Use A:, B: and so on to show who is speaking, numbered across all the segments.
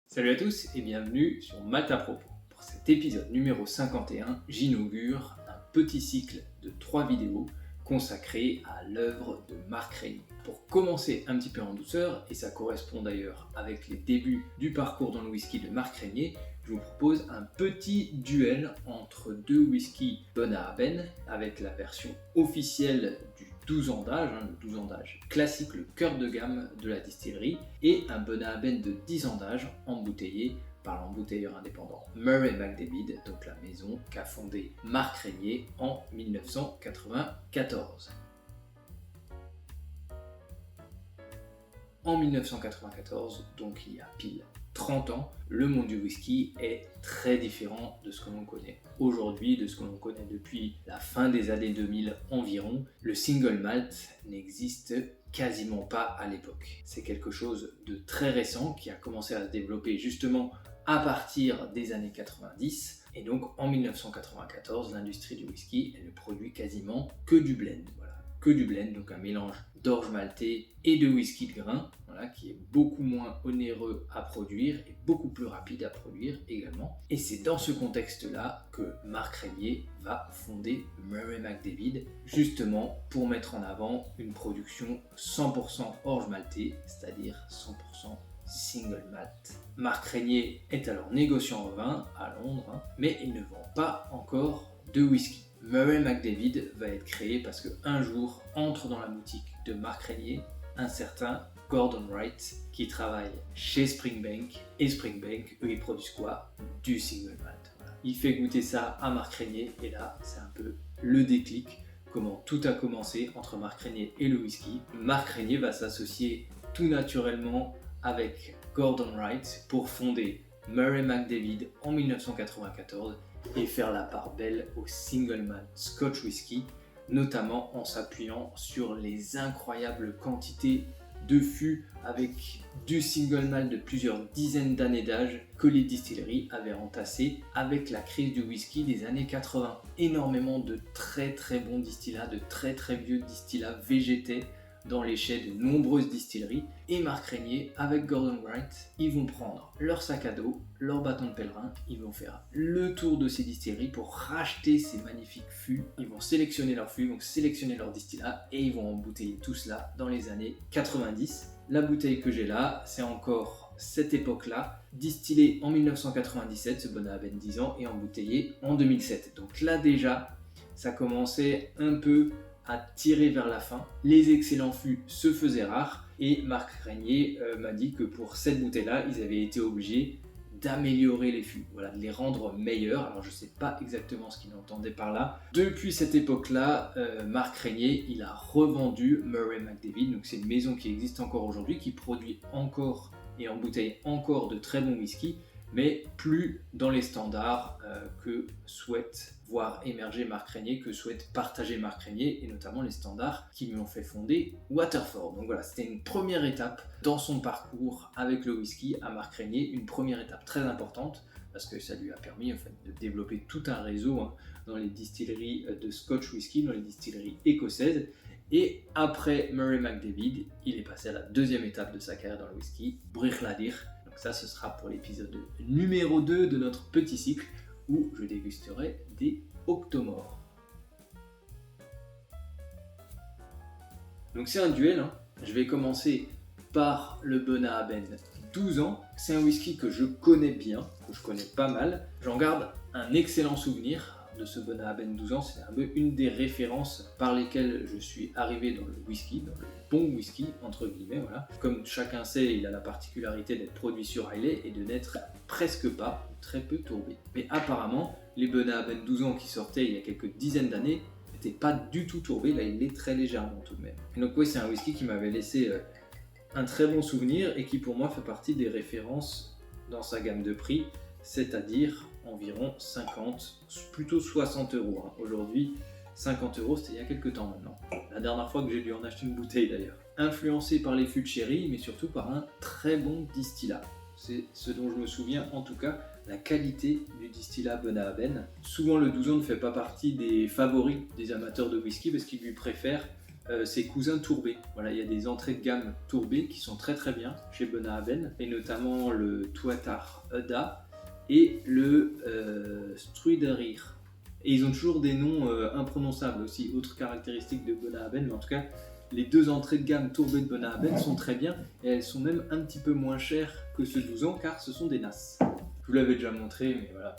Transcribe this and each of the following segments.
A: Salut à tous et bienvenue sur Malte à propos. Pour cet épisode numéro 51, j'inaugure un petit cycle de 3 vidéos consacrées à l'œuvre de Marc Régnier. Pour commencer un petit peu en douceur, et ça correspond d'ailleurs avec les débuts du parcours dans le whisky de Marc Régnier, je vous propose un petit duel entre deux whiskies Bunnahabhain avec la version officielle du 12 ans d'âge, le 12 ans d'âge classique, le cœur de gamme de la distillerie, et un Bunnahabhain de 10 ans d'âge embouteillé par l'embouteilleur indépendant Murray McDavid, donc la maison qu'a fondée Marc Régnier en 1994. En 1994, donc il y a pile 30 ans, le monde du whisky est très différent de ce que l'on connaît aujourd'hui, de ce que l'on connaît depuis la fin des années 2000 environ. Le single malt n'existe quasiment pas à l'époque. C'est quelque chose de très récent qui a commencé à se développer justement à partir des années 90. Et donc en 1994, l'industrie du whisky, elle ne produit quasiment que du blend. Que du blend, donc un mélange d'orge maltée et de whisky de grain, qui est beaucoup moins onéreux à produire et beaucoup plus rapide à produire également. Et c'est dans ce contexte-là que Marc Régnier va fonder Murray McDavid, justement pour mettre en avant une production 100% orge maltée, c'est-à-dire 100% single malt. Marc Régnier est alors négociant en vin à Londres, mais il ne vend pas encore de whisky. Murray McDavid va être créé parce qu'un jour entre dans la boutique de Marc Régnier un certain Gordon Wright qui travaille chez Springbank, et Springbank, eux, ils produisent quoi? Du single malt. Il fait goûter ça à Marc Régnier et là c'est un peu le déclic, comment tout a commencé entre Marc Régnier et le whisky. Marc Régnier va s'associer tout naturellement avec Gordon Wright pour fonder Murray McDavid en 1994 et faire la part belle au single malt Scotch whisky, notamment en s'appuyant sur les incroyables quantités de fûts avec du single malt de plusieurs dizaines d'années d'âge que les distilleries avaient entassé avec la crise du whisky des années 80. Énormément de très très bons distillats, de très très vieux distillats végétais dans les chais de nombreuses distilleries, et Marc Régnier avec Gordon Wright, ils vont prendre leur sac à dos, leur bâton de pèlerin, ils vont faire le tour de ces distilleries pour racheter ces magnifiques fûts, ils vont sélectionner leurs fûts, ils vont sélectionner leurs distillats et ils vont embouteiller tout cela dans les années 90. La bouteille que j'ai là, c'est encore cette époque-là, distillée en 1997, ce Bunnahabhain 10 ans, et embouteillé en 2007. Donc là déjà, ça commençait un peu à tirer vers la fin. Les excellents fûts se faisaient rares et Marc Régnier m'a dit que pour cette bouteille-là, ils avaient été obligés d'améliorer les fûts, de les rendre meilleurs. Alors je ne sais pas exactement ce qu'il entendait par là. Depuis cette époque-là, Marc Régnier, il a revendu Murray McDavid, donc c'est une maison qui existe encore aujourd'hui, qui produit encore et embouteille encore de très bons whisky, mais plus dans les standards que souhaite voir émerger Marc Régnier, que souhaite partager Marc Régnier, et notamment les standards qui lui ont fait fonder Waterford. Donc voilà, c'était une première étape dans son parcours avec le whisky à Marc Régnier, une première étape très importante, parce que ça lui a permis de développer tout un réseau dans les distilleries de Scotch whisky, dans les distilleries écossaises. Et après Murray McDavid, il est passé à la deuxième étape de sa carrière dans le whisky, Bruichladdich. Donc ça, ce sera pour l'épisode numéro 2 de notre petit cycle, où je dégusterai des Octomores. Donc c'est un duel, Je vais commencer par le Bunnahabhain 12 ans. C'est un whisky que je connais bien, que je connais pas mal. J'en garde un excellent souvenir de ce Bunnahabhain 12 ans. C'est un peu une des références par lesquelles je suis arrivé dans le whisky, dans le bon whisky, entre guillemets. Comme chacun sait, il a la particularité d'être produit sur Islay et de n'être presque pas, très peu tourbé. Mais apparemment, les Bunnahabhain 12 ans qui sortaient il y a quelques dizaines d'années n'étaient pas du tout tourbés. Là, il l'est très légèrement tout de même. Et donc oui, c'est un whisky qui m'avait laissé un très bon souvenir et qui pour moi fait partie des références dans sa gamme de prix, c'est-à-dire environ 50, plutôt 60 euros. Aujourd'hui, 50 euros, c'était il y a quelques temps maintenant. La dernière fois que j'ai dû en acheter une bouteille d'ailleurs. Influencé par les fûts de sherry, mais surtout par un très bon distillat. C'est ce dont je me souviens en tout cas, la qualité du distillat Bunnahabhain. Souvent le 12 ans ne fait pas partie des favoris des amateurs de whisky parce qu'ils lui préfèrent ses cousins tourbés. Voilà, il y a des entrées de gamme tourbées qui sont très très bien chez Bonahaben, et notamment le Tuatha Udda et le Struiderir. Et ils ont toujours des noms imprononçables aussi, autre caractéristique de Bonahaben, mais en tout cas, les deux entrées de gamme tourbées de Bonahaben sont très bien, et elles sont même un petit peu moins chères que ce 12 ans, car ce sont des NAS. Je vous l'avais déjà montré, mais voilà,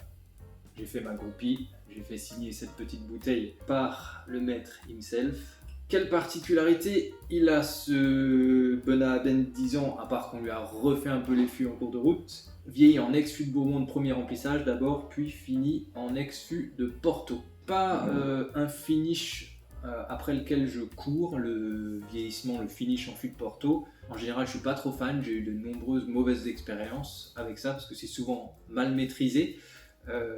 A: j'ai fait ma groupie, j'ai fait signer cette petite bouteille par le maître himself. Quelle particularité il a ce Bonahaben 10 ans, à part qu'on lui a refait un peu les fûts en cours de route. Vieilli en ex-fût de Bourbon de premier remplissage d'abord, puis fini en ex-fût de Porto. Pas un finish après lequel je cours, le vieillissement, le finish en fût de Porto. En général, je suis pas trop fan, j'ai eu de nombreuses mauvaises expériences avec ça parce que c'est souvent mal maîtrisé.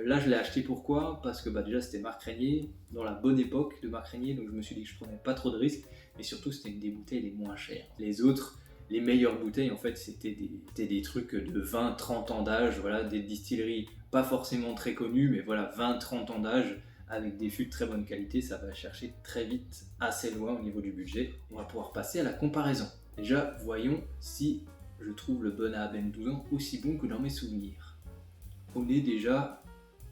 A: Là, je l'ai acheté pourquoi? Parce que déjà c'était Marc Régnier, dans la bonne époque de Marc Régnier, donc je me suis dit que je prenais pas trop de risques, mais surtout c'était une des bouteilles les moins chères. Les autres, les meilleures bouteilles, en fait, c'était des trucs de 20-30 ans d'âge, voilà, des distilleries pas forcément très connues, mais voilà, 20-30 ans d'âge, avec des fûts de très bonne qualité, ça va chercher très vite assez loin au niveau du budget. On va pouvoir passer à la comparaison. Déjà, voyons si je trouve le Bonahaben 12 ans aussi bon que dans mes souvenirs. On est déjà,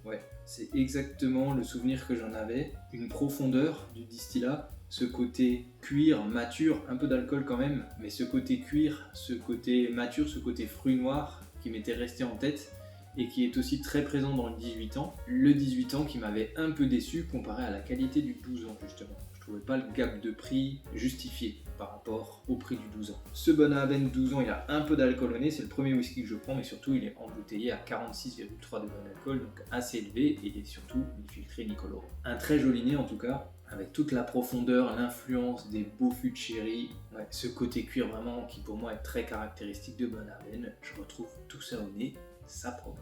A: ouais, c'est exactement le souvenir que j'en avais, une profondeur du distillat, ce côté cuir mature, un peu d'alcool quand même, mais ce côté cuir, ce côté mature, ce côté fruit noir qui m'était resté en tête et qui est aussi très présent dans le 18 ans. Le 18 ans qui m'avait un peu déçu comparé à la qualité du 12 ans justement. Je trouvais pas le gap de prix justifié par rapport au prix du 12 ans. Ce Bonahaben 12 ans, il a un peu d'alcool au nez, c'est le premier whisky que je prends, mais surtout il est embouteillé à 46,3 degrés d'alcool, donc assez élevé, et il est surtout filtré Niccolò. Un très joli nez en tout cas, avec toute la profondeur, l'influence des beaux fûts de sherry, ouais, ce côté cuir vraiment qui pour moi est très caractéristique de Bonahaben. Je retrouve tout ça au nez, ça promet.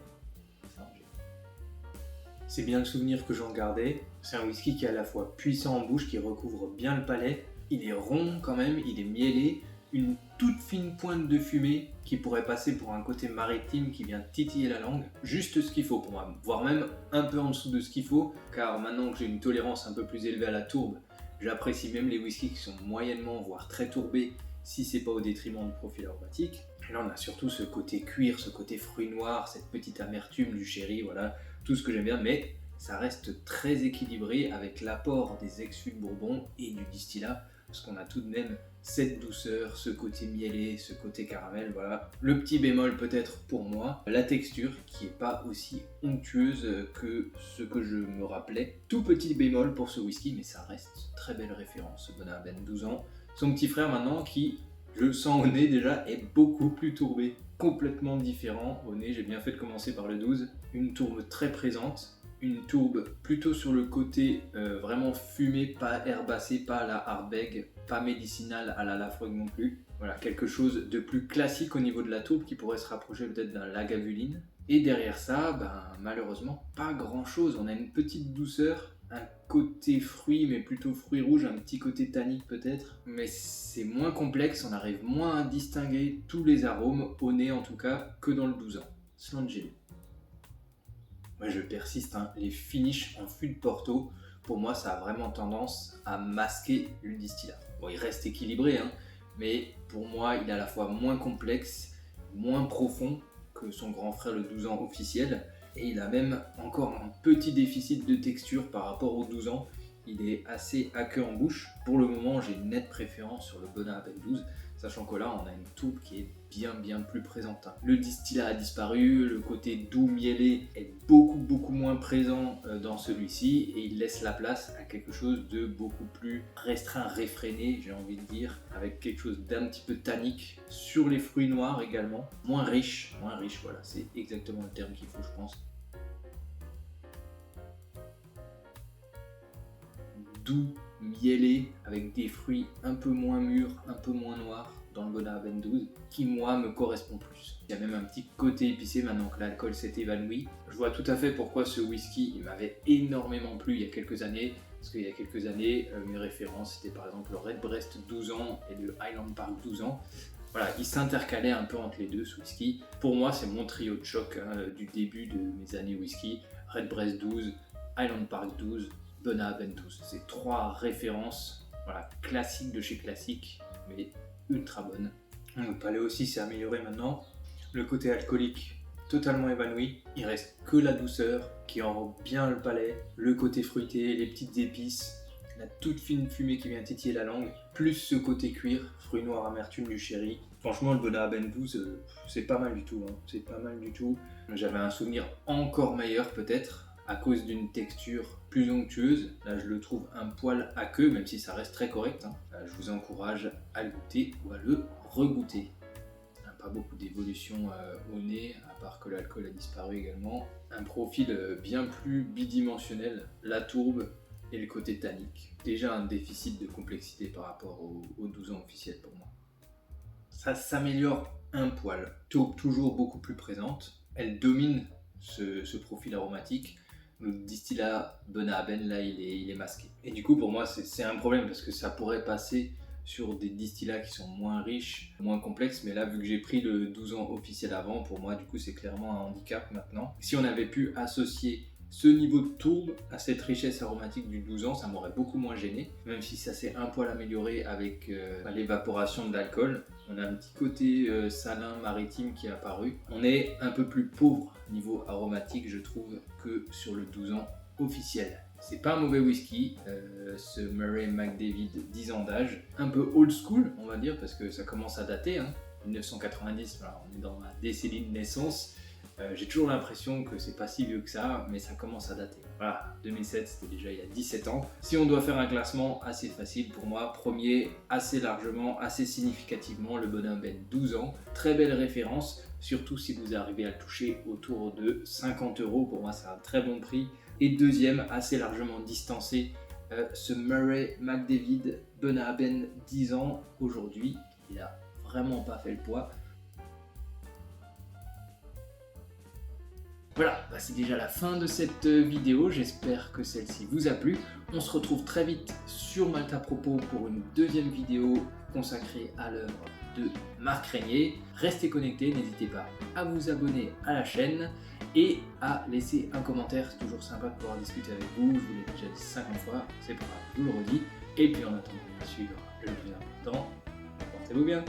A: C'est bien le souvenir que j'en gardais. C'est un whisky qui est à la fois puissant en bouche, qui recouvre bien le palais. Il est rond quand même, il est mielé, une toute fine pointe de fumée qui pourrait passer pour un côté maritime qui vient titiller la langue. Juste ce qu'il faut pour moi, voire même un peu en dessous de ce qu'il faut, car maintenant que j'ai une tolérance un peu plus élevée à la tourbe, j'apprécie même les whiskies qui sont moyennement, voire très tourbés, si c'est pas au détriment du profil aromatique. Et là on a surtout ce côté cuir, ce côté fruit noir, cette petite amertume du sherry, voilà, tout ce que j'aime bien, mais ça reste très équilibré avec l'apport des ex-fûts de Bourbon et du distillat, parce qu'on a tout de même cette douceur, ce côté mielé, ce côté caramel, voilà. Le petit bémol peut-être pour moi, la texture qui n'est pas aussi onctueuse que ce que je me rappelais. Tout petit bémol pour ce whisky, mais ça reste très belle référence, ce Bonahaben 12 ans. Son petit frère maintenant qui, je le sens au nez déjà, est beaucoup plus tourbé, complètement différent au nez. J'ai bien fait de commencer par le 12, une tourbe très présente, une tourbe plutôt sur le côté vraiment fumé, pas herbacé, pas à la Ardbeg, pas médicinal à la Laphroaig non plus. Voilà, quelque chose de plus classique au niveau de la tourbe qui pourrait se rapprocher peut-être d'un Lagavulin. Et derrière ça, malheureusement, pas grand chose. On a une petite douceur, un côté fruit, mais plutôt fruit rouge, un petit côté tannique peut-être. Mais c'est moins complexe, on arrive moins à distinguer tous les arômes, au nez en tout cas, que dans le 12 ans. Slangelo. Moi je persiste, hein. Les finishes en fût de Porto, pour moi ça a vraiment tendance à masquer le distillat. Bon, il reste équilibré, hein, mais pour moi il est à la fois moins complexe, moins profond que son grand frère le 12 ans officiel, et il a même encore un petit déficit de texture par rapport au 12 ans. Il est assez aqueux en bouche. Pour le moment, j'ai une nette préférence sur le Bonahaben 12, sachant que là, on a une tourbe qui est bien plus présente. Le distillat a disparu, le côté doux mielé est beaucoup moins présent dans celui-ci, et il laisse la place à quelque chose de beaucoup plus restreint, réfréné, j'ai envie de dire, avec quelque chose d'un petit peu tannique sur les fruits noirs également, moins riche, voilà, c'est exactement le terme qu'il faut, je pense. Doux, mielé, avec des fruits un peu moins mûrs, un peu moins noirs dans le Bonahaben 12, qui moi me correspond plus. Il y a même un petit côté épicé maintenant que l'alcool s'est évanoui. Je vois tout à fait pourquoi ce whisky il m'avait énormément plu il y a quelques années, parce qu'il y a quelques années, mes références c'était par exemple le Redbreast 12 ans et le Highland Park 12 ans. Voilà, il s'intercalait un peu entre les deux ce whisky. Pour moi c'est mon trio de choc du début de mes années whisky. Redbreast 12, Highland Park 12, Bonahaben 12. C'est trois références Voilà, classique de chez classique, mais ultra bonne. Le palais aussi s'est amélioré maintenant. Le côté alcoolique totalement évanoui. Il reste que la douceur qui enrobe bien le palais. Le côté fruité, les petites épices, la toute fine fumée qui vient titiller la langue. Plus ce côté cuir, fruits noirs, amertume du sherry. Franchement, le Bonnet 12, c'est pas mal du tout. C'est pas mal du tout. J'avais un souvenir encore meilleur peut-être, à cause d'une texture plus onctueuse. Là, je le trouve un poil aqueux, même si ça reste très correct. Je vous encourage à le goûter ou à le regoûter. Pas beaucoup d'évolution au nez, à part que l'alcool a disparu également. Un profil bien plus bidimensionnel, la tourbe et le côté tannique. Déjà un déficit de complexité par rapport aux 12 ans officiels pour moi. Ça s'améliore un poil. Tourbe toujours beaucoup plus présente. Elle domine ce profil aromatique. Le distillat Bonnet là il est masqué. Et du coup pour moi c'est un problème parce que ça pourrait passer sur des distillats qui sont moins riches, moins complexes, mais là vu que j'ai pris le 12 ans officiel avant, pour moi du coup c'est clairement un handicap maintenant. Si on avait pu associer ce niveau de tourbe à cette richesse aromatique du 12 ans, ça m'aurait beaucoup moins gêné, même si ça s'est un poil amélioré avec l'évaporation de l'alcool. On a un petit côté salin maritime qui est apparu. On est un peu plus pauvre niveau aromatique je trouve que sur le 12 ans officiel. C'est pas un mauvais whisky, ce Murray McDavid 10 ans d'âge, un peu old school on va dire parce que ça commence à dater, 1990, voilà, on est dans ma décennie de naissance, j'ai toujours l'impression que c'est pas si vieux que ça, mais ça commence à dater. Voilà, 2007 c'était déjà il y a 17 ans. Si on doit faire un classement assez facile pour moi, premier assez largement, assez significativement le Bonnet 12 ans, très belle référence, surtout si vous arrivez à le toucher autour de 50 €, pour moi c'est un très bon prix. Et deuxième, assez largement distancé, ce Murray McDavid Bonnet 10 ans. Aujourd'hui, il a vraiment pas fait le poids. Voilà, c'est déjà la fin de cette vidéo, j'espère que celle-ci vous a plu. On se retrouve très vite sur Malte à propos pour une deuxième vidéo consacrée à l'œuvre de Marc Régnier. Restez connectés, n'hésitez pas à vous abonner à la chaîne et à laisser un commentaire, c'est toujours sympa de pouvoir discuter avec vous, je vous l'ai déjà dit 50 fois, c'est pas grave, je vous le redis. Et puis en attendant bien sûr, le plus important, portez-vous bien.